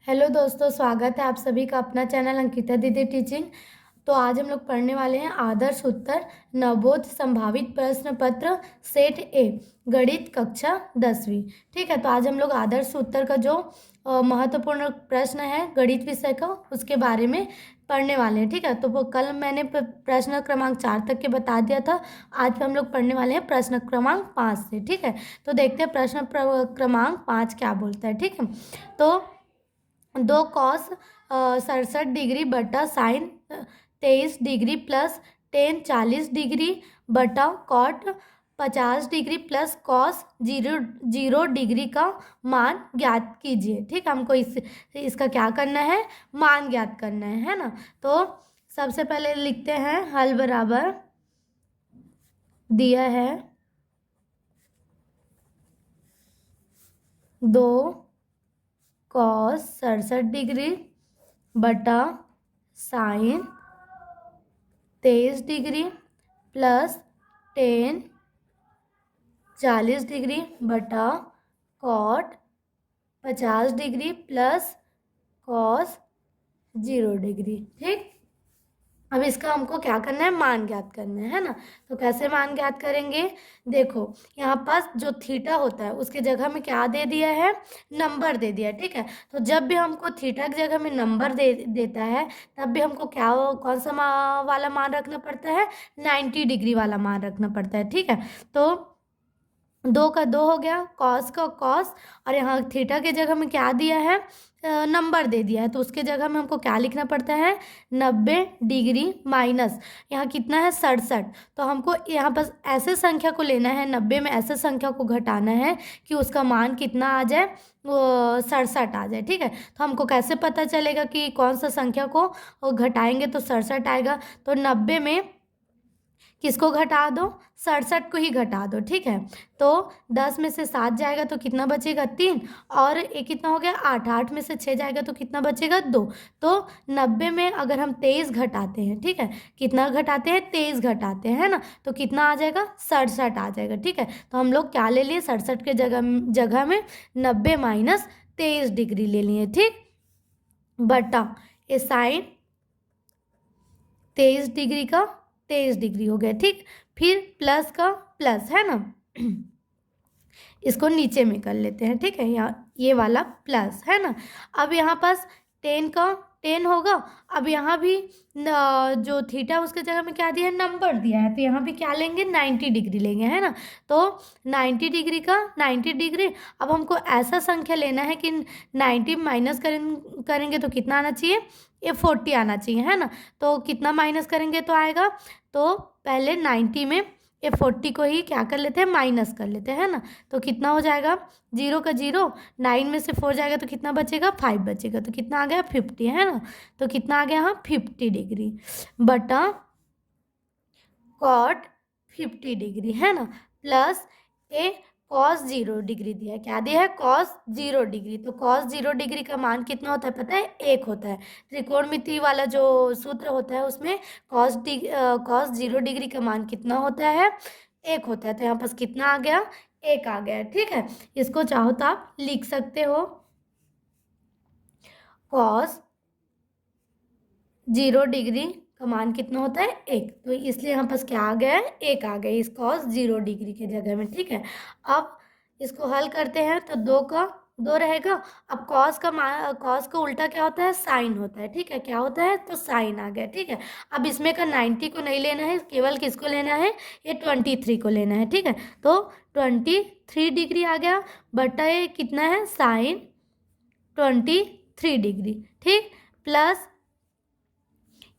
Hello दोस्तों, स्वागत है आप सभी का अपना चैनल अंकिता दीदी टीचिंग। तो आज हम लोग पढ़ने वाले हैं आदर्श उत्तर नवोद संभावित प्रश्न पत्र सेट ए गणित कक्षा 10वीं। ठीक है, तो आज हम लोग आदर्श उत्तर का जो महत्वपूर्ण प्रश्न है गणित विषय का उसके बारे में पढ़ने वाले हैं। ठीक है, तो वो कल मैंने प्रश्न क्रमांक 4 तक के बता दिया था। आज हम लोग पढ़ने वाले हैं प्रश्न क्रमांक 5 से। ठीक है, तो देखते हैं प्रश्न क्रमांक 5 क्या बोलता है। ठीक है, तो 2 cos 67 डिग्री बटा sine 23 degree plus ten 40 degree बटा cot 50 degree plus cos 0 degree का मान ज्ञात कीजिए। ठीक है, हमको इसका क्या करना है, मान ज्ञात करना है ना। तो सबसे पहले लिखते हैं हल बराबर दिया है 2 cos 67 डिग्री बटा sine 23 degree plus ten 40 degree बटा cot 50 degree plus cos 0 degree. ठीक, अब इसका हमको क्या करना है, मान ज्ञात करना है ना। तो कैसे मान ज्ञात करेंगे, देखो यहाँ पास जो थीटा होता है उसके जगह में क्या दे दिया है, नंबर दे दिया है। ठीक है, तो जब भी हमको थीटा की जगह में नंबर देता है तब भी हमको क्या कौन सा वाला मान रखना पड़ता है, 90 डिग्री वाला मान रखना पड़ता है। ठीक है, तो 2 का 2 हो गया, कॉस का कॉस, और यहाँ थीटा के जगह में क्या दिया है, नंबर दे दिया है, तो उसके जगह में हमको क्या लिखना पड़ता है, 90 डिग्री माइनस यहाँ कितना है 67। तो हमको यहाँ पर ऐसे संख्या को लेना है, 90 में ऐसे संख्या को घटाना है कि उसका मान कितना आ जाए, वो 67 आ जाए। ठीक है, तो हमको कैसे पता चलेगा कि कौन सा संख्या को घटाएंगे तो 67 आएगा। तो 90 में किसको घटा दो, 67 को ही घटा दो। ठीक है, तो 10 में से 7 जाएगा तो कितना बचेगा, 3, और एक कितना हो गया 8, 8 में से 6 जाएगा तो कितना बचेगा, 2। तो 90 में अगर हम 23 घटाते हैं, ठीक है, कितना घटाते हैं, 23 घटाते हैं ना, तो कितना आ जाएगा, 67 आ जाएगा। ठीक है, तो हम लोग क्या ले लिए, 67 के जगह में 90 माइनस 23 डिग्री ले लिए। ठीक, बटा ये साइन 23 डिग्री का 23 डिग्री हो गया। ठीक, फिर प्लस का प्लस है ना, इसको नीचे में कर लेते हैं। ठीक है, यहाँ ये वाला प्लस है ना। अब यहाँ पास 10 का 10 होगा। अब यहाँ भी जो थीटा उसके जगह में क्या दिया है, नंबर दिया है, तो यहाँ भी क्या लेंगे, 90 डिग्री लेंगे है ना। तो 90 डिग्री का 90 डिग्री, अब हमको ऐसा संख्या लेना है कि 90 माइनस करेंगे तो कितना आना चाहिए, ये 40 आना चाहिए है ना। तो कितना माइनस करेंगे तो आएगा, तो पहले 90 में ये 40 को ही क्या कर लेते हैं, माइनस कर लेते हैं ना। तो कितना हो जाएगा, 0 का 0, 9 में से 4 जाएगा तो कितना बचेगा, 5 बचेगा, तो कितना आ गया 50 है ना। तो कितना आ गया, हाँ 50 डिग्री बटा कॉट 50 डिग्री है ना, प्लस ए कॉस 0 डिग्री दिया है, क्या दिया है, कॉस 0 डिग्री। तो कॉस 0 डिग्री का मान कितना होता है पता है, 1 होता है। त्रिकोणमिति वाला जो सूत्र होता है उसमें कॉस 0 डिग्री का मान कितना होता है, 1 होता है। तो यहाँ पास कितना आ गया, 1 आ गया। ठीक है, इसको चाहो तो आप लिख सकते हो, कॉस 0 डिग्री का मान कितना होता है, 1। तो इसलिए यहाँ पास क्या आ गया है, 1 आ गया इस कॉस 0 डिग्री के जगह में। ठीक है, अब इसको हल करते हैं तो 2 का 2 रहेगा। अब कॉस का उल्टा क्या होता है, साइन होता है। ठीक है, क्या होता है, तो साइन आ गया। ठीक है, अब इसमें का 90 को नहीं लेना है, केवल किसको लेना है, ये 23 को लेना है। ठीक है, तो 23 डिग्री आ गया, बटा ये कितना है, साइन 23 डिग्री। ठीक, प्लस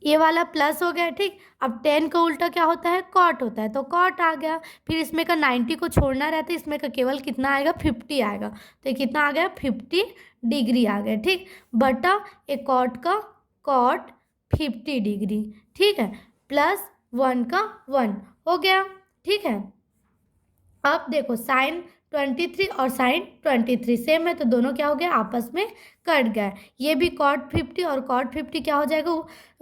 ये वाला प्लस हो गया। ठीक, अब 10 का उल्टा क्या होता है, कॉट होता है, तो कॉट आ गया। फिर इसमें का 90 को छोड़ना रहता है, इसमें का केवल कितना आएगा, 50 आएगा। तो ये कितना आ गया, 50 डिग्री आ गया। ठीक, बटा एक कॉट का कॉट 50 डिग्री। ठीक है, प्लस 1 का 1 हो गया। ठीक है, अब देखो साइन 23 और साइन 23 सेम है, तो दोनों क्या हो गया, आपस में कट गया। ये भी कॉट 50 और कॉट 50 क्या हो जाएगा,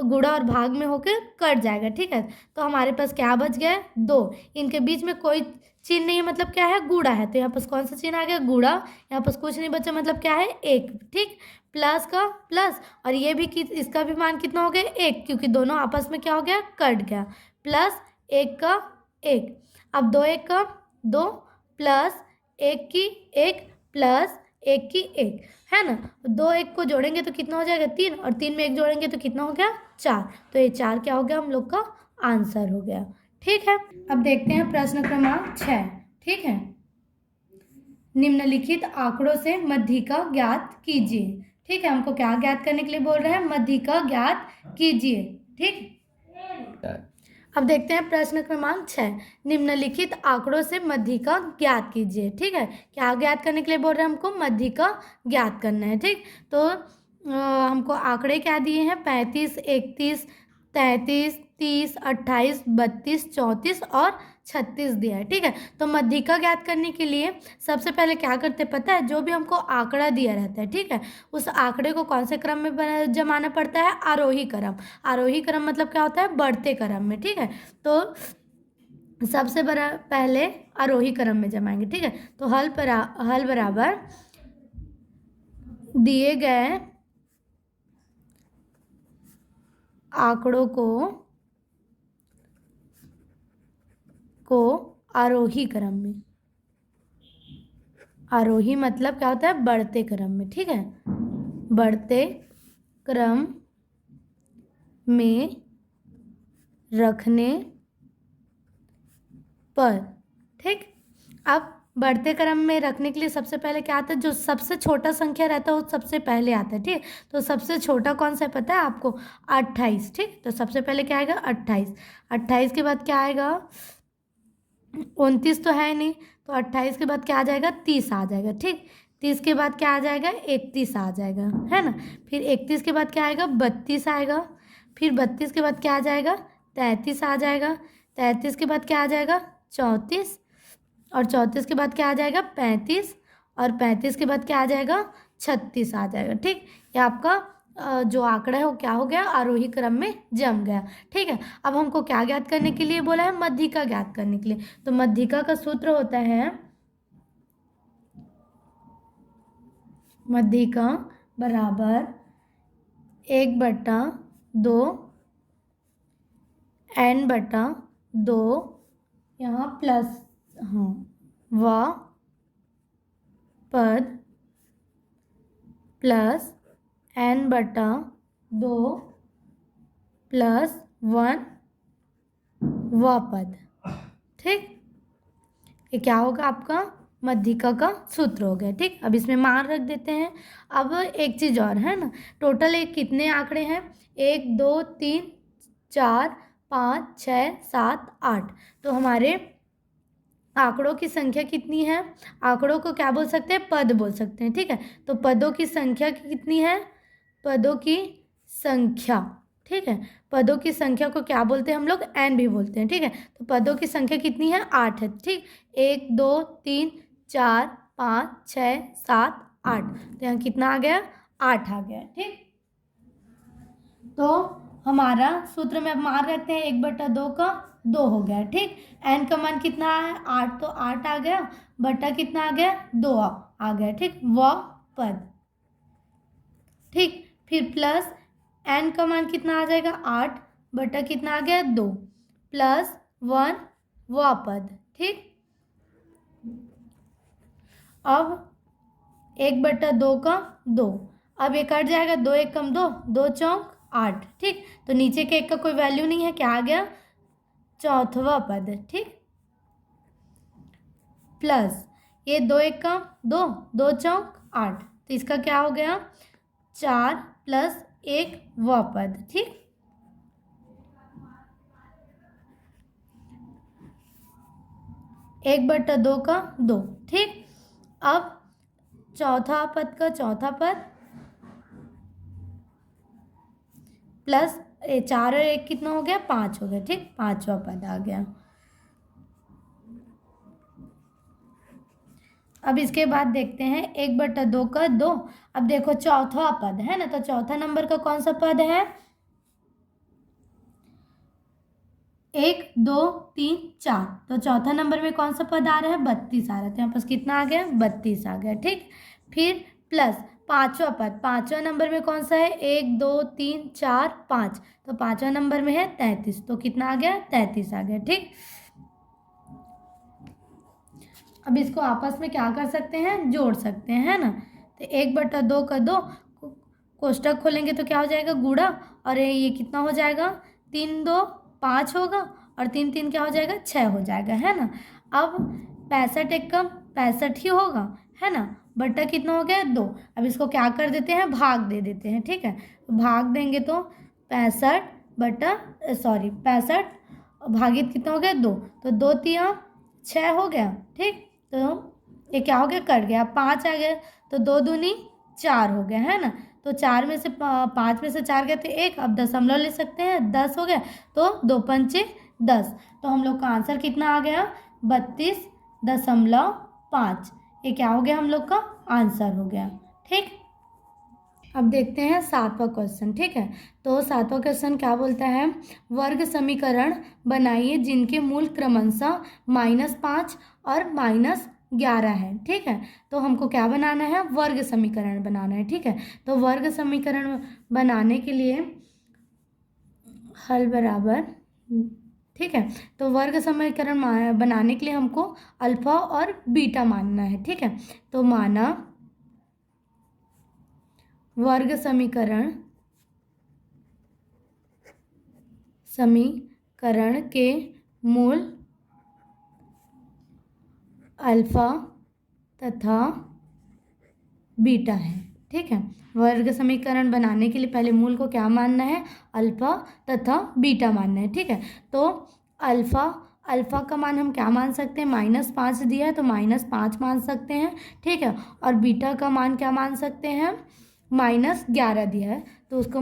गुणा और भाग में होकर कट जाएगा। ठीक है, तो हमारे पास क्या बच गया है, 2। इनके बीच में कोई चिन्ह नहीं है मतलब क्या है, गुणा है, तो यहाँ पर कौन सा चिन्ह आ गया, गुणा। यहाँ पर कुछ नहीं बचा मतलब क्या है, एक। ठीक, प्लस का प्लस, और ये भी इसका भी मान कितना हो गया, एक, क्योंकि दोनों आपस में क्या हो गया, कट गया। प्लस एक का एक, अब दो एक का दो, प्लस एक की एक, प्लस एक की एक, है ना। दो एक को जोड़ेंगे तो कितना हो जाएगा, तीन, और तीन में एक जोड़ेंगे तो कितना हो गया, चार। तो ये चार क्या हो गया, हम लोग का आंसर हो गया। ठीक है, अब देखते हैं प्रश्न क्रमांक 6। ठीक है, निम्नलिखित आंकड़ों से मध्यिका ज्ञात कीजिए। ठीक है, हमको क्या ज्ञात करने के लिए बोल रहे हैं, मध्यिका ज्ञात कीजिए। ठीक, अब देखते हैं प्रश्न क्रमांक 6, निम्नलिखित आंकड़ों से मध्यिका ज्ञात कीजिए। ठीक है, क्या ज्ञात करने के लिए बोल रहे हैं, हमको मध्यिका ज्ञात करना है। ठीक, तो हमको आंकड़े क्या दिए हैं, 35, 31, 33, 30, 28, 32, 34 और 36 दिया है। ठीक है, तो मध्यिका ज्ञात करने के लिए सबसे पहले क्या करते हैं पता है, जो भी हमको आंकड़ा दिया रहता है, ठीक है, उस आंकड़े को कौन से क्रम में जमाना पड़ता है, आरोही क्रम। आरोही क्रम मतलब क्या होता है, बढ़ते क्रम में। ठीक है, तो सबसे बड़ा पहले आरोही क्रम में जमाएंगे। ठीक है, तो हल बराबर दिए गए आंकड़ों को आरोही क्रम में, आरोही मतलब क्या होता है, बढ़ते क्रम में। ठीक है, बढ़ते क्रम में रखने पर। ठीक, अब बढ़ते क्रम में रखने के लिए सबसे पहले क्या आता है, जो सबसे छोटा संख्या रहता है वो सबसे पहले आता है। ठीक, तो सबसे छोटा कौन सा है पता है आपको, 28। ठीक, तो सबसे पहले क्या आएगा, 28। 28 के बाद क्या आएगा, 29 तो है नहीं, तो 28 के बाद क्या आ जाएगा, 30 आ जाएगा। ठीक, 30 के बाद क्या आ जाएगा, 31 आ जाएगा, है ना। फिर 31 के बाद क्या आएगा, 32 आएगा। फिर 32 के बाद क्या आ जाएगा, 33 आ जाएगा। 33 के बाद क्या आ जाएगा, 34, और 34 के बाद क्या आ जाएगा, 35, और 35 के बाद क्या आ जाएगा, 36 आ जाएगा। ठीक, ये आपका जो आंकड़ा है वो क्या हो गया, आरोही क्रम में जम गया। ठीक है, अब हमको क्या ज्ञात करने के लिए बोला है, मध्यिका ज्ञात करने के लिए। तो मध्यिका का सूत्र होता है, मध्यिका बराबर 1/2 n/2, यहाँ प्लस, हाँ, व पद प्लस n/2 प्लस 1 व पद। ठीक, ये क्या होगा, आपका मध्यिका का सूत्र हो गया। ठीक, अब इसमें मान रख देते हैं। अब एक चीज़ और है ना, टोटल एक कितने आंकड़े हैं, 1 2 3 4 5 6 7 8, तो हमारे आंकड़ों की संख्या कितनी है, आंकड़ों को क्या बोल सकते हैं, पद बोल सकते हैं। ठीक है, तो पदों की संख्या कितनी है, पदों की संख्या। ठीक है, पदों की संख्या को क्या बोलते हैं हम लोग, एन भी बोलते हैं। ठीक है, तो पदों की संख्या कितनी है, 8 है। ठीक, 1 2 3 4 5 6 7 8, तो यहाँ कितना आ गया, 8 आ गया। ठीक, तो हमारा सूत्र में अब मान रखते हैं, 1/2 का 2 हो गया। ठीक, एन का मान कितना है, 8, तो 8 आ गया, बटा कितना आ गया, 2 आ गया। ठीक, व पद। ठीक, फिर प्लस एन का मान कितना आ जाएगा, 8 बटा कितना आ गया, 2 प्लस 1 व पद। ठीक, अब 1/2 का 2, अब ये कट जाएगा, 2 1 कम 2, 2 चौक 8। ठीक, तो नीचे के एक का कोई वैल्यू नहीं है, क्या आ गया, चौथवा पद। ठीक, प्लस ये 2 1 का 2, 2 चौक 8, तो इसका क्या हो गया, 4 प्लस 1 व पद। ठीक, एक बटा 2 का 2। ठीक, अब चौथा पद का चौथा पद प्लस 4 और 1 कितना हो गया, 5 हो गया। ठीक, 5वां पद आ गया। अब इसके बाद देखते हैं 1/2 का 2। अब देखो चौथा पद है ना, तो चौथा नंबर का कौन सा पद है, 1 2 3 4, तो चौथा नंबर में कौन सा पद आ रहा है? 32 आ रहा है। तो यहाँ पास कितना आ गया? 32 आ गया। ठीक, फिर प्लस पांचवा पद, पांचवा नंबर में कौन सा है? 1 2 3 4 5, तो पांचवा नंबर में है 33, तो कितना आ गया? 33 आ गया। ठीक, अब इसको आपस में क्या कर सकते हैं? जोड़ सकते हैं, है ना। तो 1/2 का 2, कोष्टक खोलेंगे तो क्या हो जाएगा? गुणा, और ये कितना हो जाएगा? 3 2 5 होगा, और 3 3 क्या हो जाएगा? 6 हो जाएगा, है ना। अब 65 एक कम 65 ही होगा, है ना। बट्टा कितना हो गया? 2। अब इसको क्या कर देते हैं? भाग दे देते हैं। ठीक है, तो भाग देंगे तो 65 भागित कितना हो गया? 2, तो 2 3 6 हो गया। ठीक, तो ये क्या हो गया? कट गया। 5 आ गया, तो 2 दूनी 4 हो गया, है ना। तो 4 में से 5 में से 4 गए तो 1, अब दशमलव ले सकते हैं, 10 हो गया, तो 2 पंचे 10, तो हम लोग का आंसर कितना आ गया? 32.5। ये क्या हो गया? हम लोग का आंसर हो गया। ठीक, अब देखते हैं 7वां क्वेश्चन। ठीक है, तो 7वां क्वेश्चन क्या बोलता है? वर्ग समीकरण बनाइए जिनके मूल क्रमशः -5 और -11 है। ठीक है, तो हमको क्या बनाना है? वर्ग समीकरण बनाना है। ठीक है, तो वर्ग समीकरण बनाने के लिए हल बराबर, ठीक है, तो वर्ग समीकरण बनाने के लिए हमको अल्फा और बीटा मानना है। ठीक है, तो माना वर्ग समीकरण के मूल अल्फा तथा बीटा है। ठीक है, वर्ग समीकरण बनाने के लिए पहले मूल को क्या मानना है? अल्फा तथा बीटा मानना है। ठीक है, तो अल्फा का मान हम क्या मान सकते हैं? -5 दिया है तो -5 मान सकते हैं। ठीक है, और बीटा का मान क्या मान सकते हैं? -11 दिया है तो उसको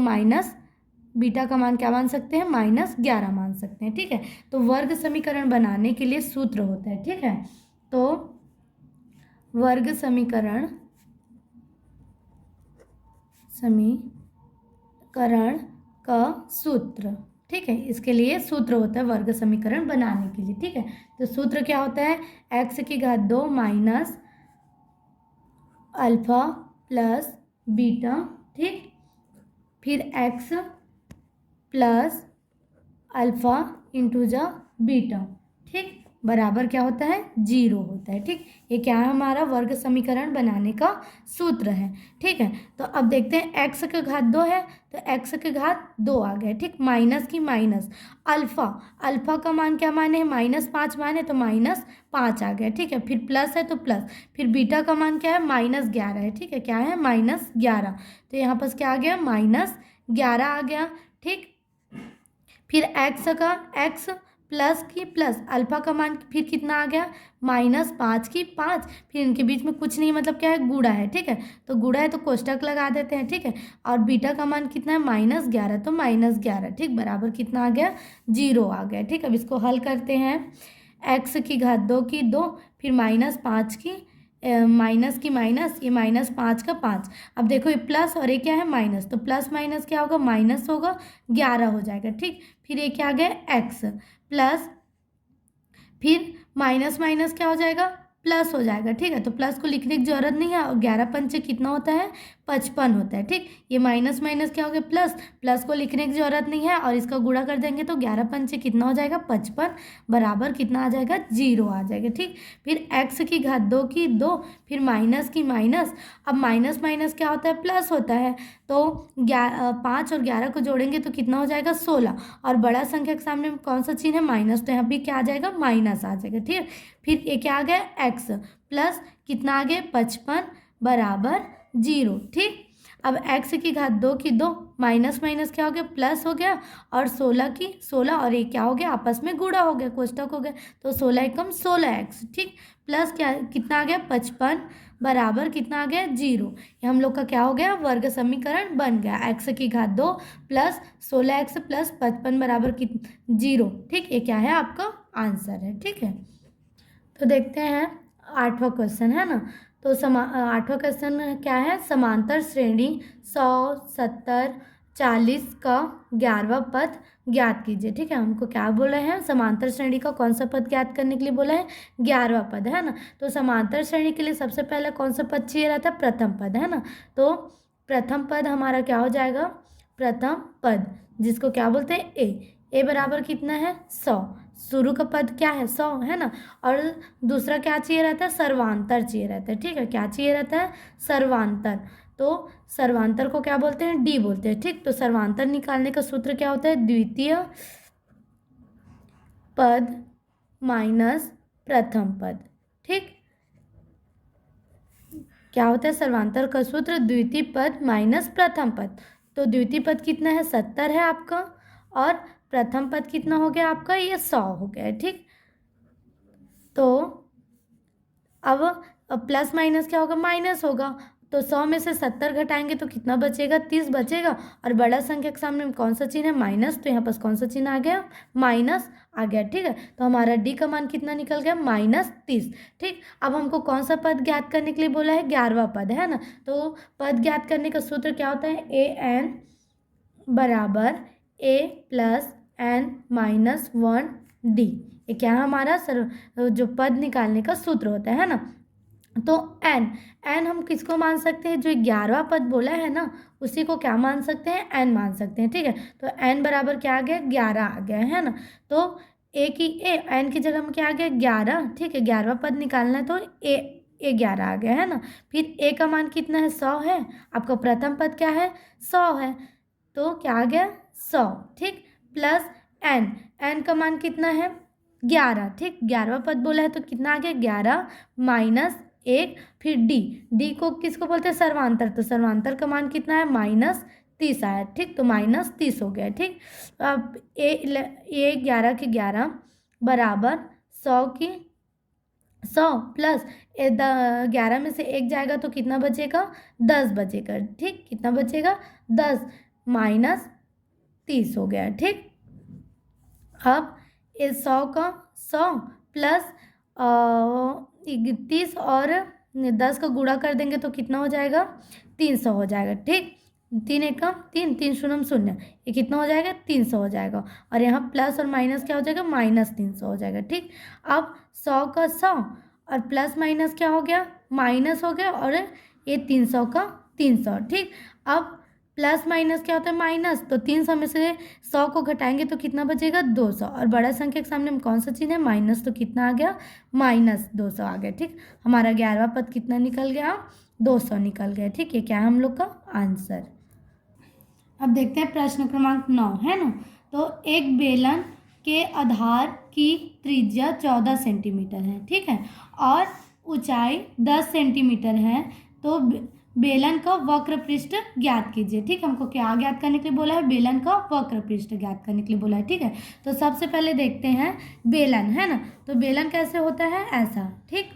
बीटा का मान क्या मान सकते हैं? -11 मान सकते हैं। ठीक है, तो वर्ग समीकरण बनाने के लिए सूत्र होता है। ठीक है, तो वर्ग समीकरण का सूत्र, ठीक है, इसके लिए सूत्र होता है वर्ग समीकरण बनाने के लिए। ठीक है, तो सूत्र क्या होता है? x की घात 2 माइनस अल्फा प्लस बीटा। ठीक, फिर x प्लस अल्फा इंटू जा बीटा। ठीक, बराबर क्या होता है? 0 होता है। ठीक, ये क्या है? हमारा वर्ग समीकरण बनाने का सूत्र है। ठीक है, तो अब देखते हैं x की घात 2 है तो x की घात 2 आ गए। ठीक, माइनस की माइनस अल्फा का मान क्या माने? -5 माने तो -5 आ गया। ठीक है, फिर प्लस है तो प्लस, फिर बीटा का मान क्या है? -11 है। ठीक है, क्या है? -11, तो यहाँ पर क्या आ गया? -11 आ गया। ठीक, फिर x प्लस की प्लस अल्फा का मान फिर कितना आ गया? -5 की 5, फिर इनके बीच में कुछ नहीं, मतलब क्या है? गुणा है। ठीक है, तो गुणा है तो कोष्टक लगा देते हैं। ठीक है, और बीटा का मान कितना है? -11, तो -11। ठीक, बराबर कितना आ गया? 0 आ गया। ठीक, अब इसको हल करते हैं। x की घात 2 की 2, फिर -5 की माइनस की माइनस, ये -5 का 5। अब देखो ये प्लस और ये क्या है? माइनस, तो प्लस माइनस क्या होगा? माइनस होगा, 11 हो जाएगा। ठीक, फिर ये क्या आ गया? x प्लस, फिर माइनस माइनस क्या हो जाएगा? प्लस हो जाएगा। ठीक है, तो प्लस को लिखने की जरूरत नहीं है, और 11 पंचे कितना होता है? 55 होता है। ठीक, ये माइनस माइनस क्या हो गया? प्लस, प्लस को लिखने की जरूरत नहीं है, और इसका गुणा कर देंगे तो 11 पंचे कितना हो जाएगा? 55, बराबर कितना आ जाएगा? 0 आ जाएगा। ठीक, फिर x की घात 2 की 2, फिर माइनस की माइनस, अब माइनस माइनस क्या होता है? प्लस होता है, तो 5 और 11 को जोड़ेंगे तो कितना हो जाएगा? 16, और बड़ा संख्या के सामने कौन सा चिन्ह है? माइनस, तो यहाँ भी क्या आ जाएगा? माइनस आ जाएगा। ठीक है, फिर ये क्या आ गया? x प्लस कितना आ गया? 55 बराबर 0। ठीक, अब x की घात 2 की 2, माइनस माइनस क्या हो गया? प्लस हो गया, और 16 की 16, और ये क्या हो गया? आपस में गुणा हो गया, कोष्टक हो गया, तो 16 एकम 16x। ठीक, प्लस क्या कितना आ गया? 55 बराबर कितना आ गया? 0। ये हम लोग का क्या हो गया? वर्ग समीकरण बन गया। x की घात 2 प्लस 16x प्लस 55 बराबर 0। ठीक, ये क्या है? आपका आंसर है। ठीक है, तो देखते हैं 8वां क्वेश्चन, है ना। तो 8वां क्वेश्चन क्या है? समांतर श्रेणी 100 70 40 का 11वां पद ज्ञात कीजिए। ठीक है, हमको क्या बोल रहे हैं, समांतर श्रेणी का कौन सा पद ज्ञात करने के लिए बोला है, 11वां पद, है ना। तो समांतर श्रेणी के लिए सबसे पहले कौन सा पद चाहिए रहता है, प्रथम पद, है ना। तो प्रथम पद हमारा क्या हो जाएगा, प्रथम पद, जिसको क्या बोलते हैं, ए बराबर कितना है, 100। शुरू का पद क्या है, 100, है ना। और दूसरा क्या चाहिए रहता है, सर्वांतर चाहिए रहता है। ठीक है, क्या चाहिए रहता है, सर्वांतर। तो सर्वांतर को क्या बोलते हैं, डी बोलते हैं। ठीक, तो सर्वांतर निकालने का सूत्र क्या होता है, द्वितीय पद माइनस प्रथम पद। ठीक, क्या होता है सर्वांतर का सूत्र, द्वितीय पद माइनस प्रथम पद। तो द्वितीय पद कितना है, 70 है आपका, और प्रथम पद कितना हो गया आपका, ये 100 हो गया है। ठीक, तो अब प्लस माइनस क्या होगा, माइनस होगा। तो 100 में से 70 घटाएंगे तो कितना बचेगा, 30 बचेगा। और बड़ा संख्या के सामने कौन सा चिन्ह है, माइनस, तो यहाँ पास कौन सा चिन्ह आ गया, माइनस आ गया। ठीक है, तो हमारा डी का मान कितना निकल गया, -30। ठीक, अब हमको कौन सा पद ज्ञात करने के लिए बोला है, 11वां पद, है ना। तो पद ज्ञात करने का सूत्र क्या होता है, an बराबर a plus n minus 1d। ये क्या है हमारा जो पद निकालने का सूत्र होता है ना। तो n हम किसको मान सकते हैं, जो 11वां पद बोला है ना, उसी को क्या मान सकते हैं, n मान सकते हैं। ठीक है, तो n बराबर क्या आ गया, 11 आ गया, है ना। तो n की जगह में क्या आ गया, 11। ठीक है, 11वां पद निकालना है तो a 11 आ गया, है ना। फिर a का मान कितना है, 100 है। आपका प्रथम पद क्या है, 100 है, तो क्या आ गया, 100। ठीक, प्लस n का मान कितना है, 11। ठीक, 11वां पद बोला है तो कितना आ गया, 11 माइनस 1, फिर डी को किसको बोलते हैं, सर्वांतर। तो सर्वांतर का मान कितना है, -30 आया। ठीक, तो -30 हो गया। ठीक, अब ए 11 की 11 बराबर 100 की 100 प्लस 11 में से 1 जाएगा तो कितना बचेगा, 10 बचेगा। ठीक, कितना बचेगा, 10 -30 हो गया। ठीक, अब इस 100 का 100 प्लस 30 और 10 का गुणा कर देंगे तो कितना हो जाएगा, 300 हो जाएगा। ठीक, 3 एकम 3, 3 शून्यम शून्य, ये कितना हो जाएगा, 300 हो जाएगा। और यहाँ प्लस और माइनस क्या हो जाएगा, -300 हो जाएगा। ठीक, अब 100 का 100 और प्लस माइनस क्या हो गया, माइनस हो गया, और ये 300 का 300। ठीक, अब प्लस माइनस क्या होता है, माइनस, तो 300 में से 100 को घटाएंगे तो कितना बचेगा, 200। और बड़ा संख्या के सामने में कौन सा चिन्ह है, माइनस, तो कितना आ गया, -200 आ गया। ठीक, हमारा 11वां पद कितना निकल गया, 200 निकल गया। ठीक, ये क्या है हम लोग का आंसर। अब देखते हैं प्रश्न क्रमांक 9, है ना। तो एक बेलन के आधार की त्रिज्या 14 सेंटीमीटर है। ठीक है, और ऊंचाई 10 सेंटीमीटर है। तो बेलन का वक्र पृष्ठ ज्ञात कीजिए। ठीक, हमको क्या ज्ञात करने के लिए बोला है, बेलन का वक्र पृष्ठ ज्ञात करने के लिए बोला है। ठीक है, तो सबसे पहले देखते हैं बेलन, है ना। तो बेलन कैसे होता है, ऐसा। ठीक,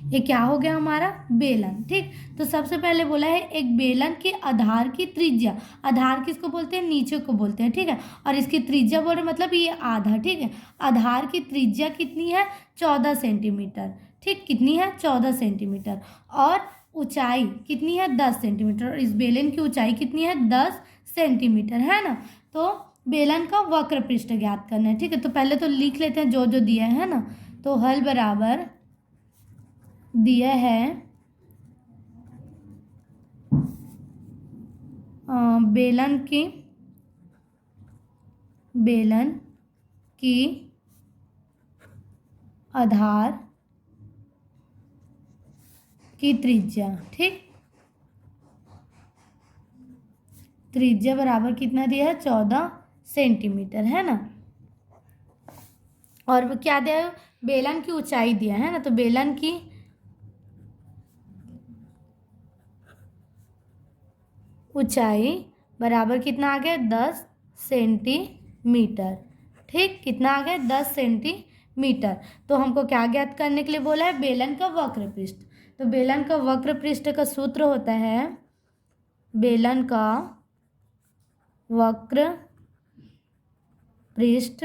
ये क्या हो गया हमारा, बेलन। ठीक, तो सबसे पहले बोला है एक बेलन के आधार की त्रिज्या, आधार किसको बोलते हैं, नीचे को बोलते हैं। ठीक है, और इसकी त्रिज्या बोल रहे मतलब ये आधा। ठीक है, आधार की त्रिज्या कितनी है, 14 सेंटीमीटर। ठीक, कितनी है, 14 सेंटीमीटर। और ऊंचाई कितनी है, 10 सेंटीमीटर। और इस बेलन की ऊंचाई कितनी है, 10 सेंटीमीटर, है ना। तो बेलन का वक्र पृष्ठ ज्ञात करना है। ठीक है, तो पहले तो लिख लेते हैं जो जो दिया है ना। तो हल बराबर दिया है बेलन की आधार की त्रिज्या। ठीक, त्रिज्या बराबर कितना दिया है, 14 सेंटीमीटर, है ना। और क्या दिया है, बेलन की ऊंचाई दिया है ना। तो बेलन की ऊंचाई बराबर कितना आ गया, 10 सेंटीमीटर। ठीक, कितना आ गया, 10 सेंटीमीटर। तो हमको क्या ज्ञात करने के लिए बोला है, बेलन का वक्र पृष्ठ। तो बेलन का वक्र पृष्ठ का सूत्र होता है, बेलन का वक्र पृष्ठ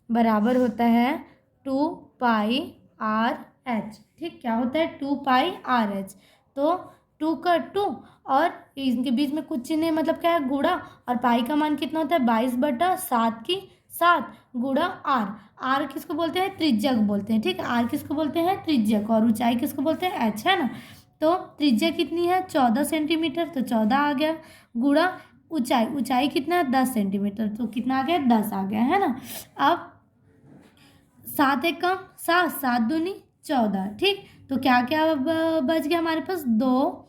बराबर होता है 2πr h। ठीक, क्या होता है, 2πr h। तो 2 का 2 और इनके बीच में कुछ चिन्ह मतलब क्या है, गुणा, और पाई का मान कितना होता है 22/7 की 7 गुणा आर। आर किसको बोलते हैं, त्रिज्यक बोलते हैं, ठीक है। आर किसको बोलते हैं, त्रिज्यक, और ऊंचाई किसको बोलते हैं, एच, है ना। तो त्रिज्या कितनी है 14 सेंटीमीटर, तो 14 आ गया, गुणा ऊंचाई, ऊंचाई कितना है 10 सेंटीमीटर, तो कितना आ गया 10 आ गया, है ना। अब 7 एक कम 7, 7 दूनी 14, ठीक। तो क्या क्या बच गया हमारे पास, 2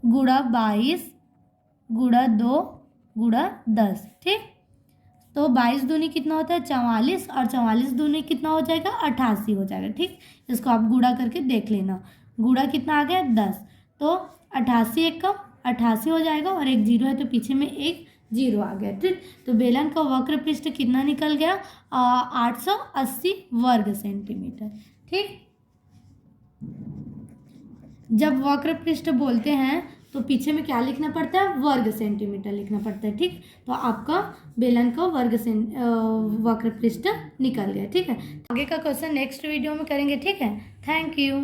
गुणा 22 गुणा 2 गुणा 10, ठीक। तो 22 दूनी कितना होता है 44, और 44 दूनी कितना हो जाएगा 88 हो जाएगा, ठीक। इसको आप गुणा करके देख लेना, गुणा कितना आ गया 10, तो 88 एक कम 88 हो जाएगा, और एक जीरो है तो पीछे में एक जीरो आ गया, ठीक। तो बेलन का वक्र पृष्ठ कितना निकल गया 880 वर्ग सेंटीमीटर, ठीक। जब वक्र पृष्ठ बोलते हैं तो पीछे में क्या लिखना पड़ता है, वर्ग सेंटीमीटर लिखना पड़ता है, ठीक। तो आपका बेलन का वक्र पृष्ठ निकल गया, ठीक है। आगे का क्वेश्चन नेक्स्ट वीडियो में करेंगे, ठीक है। Thank you.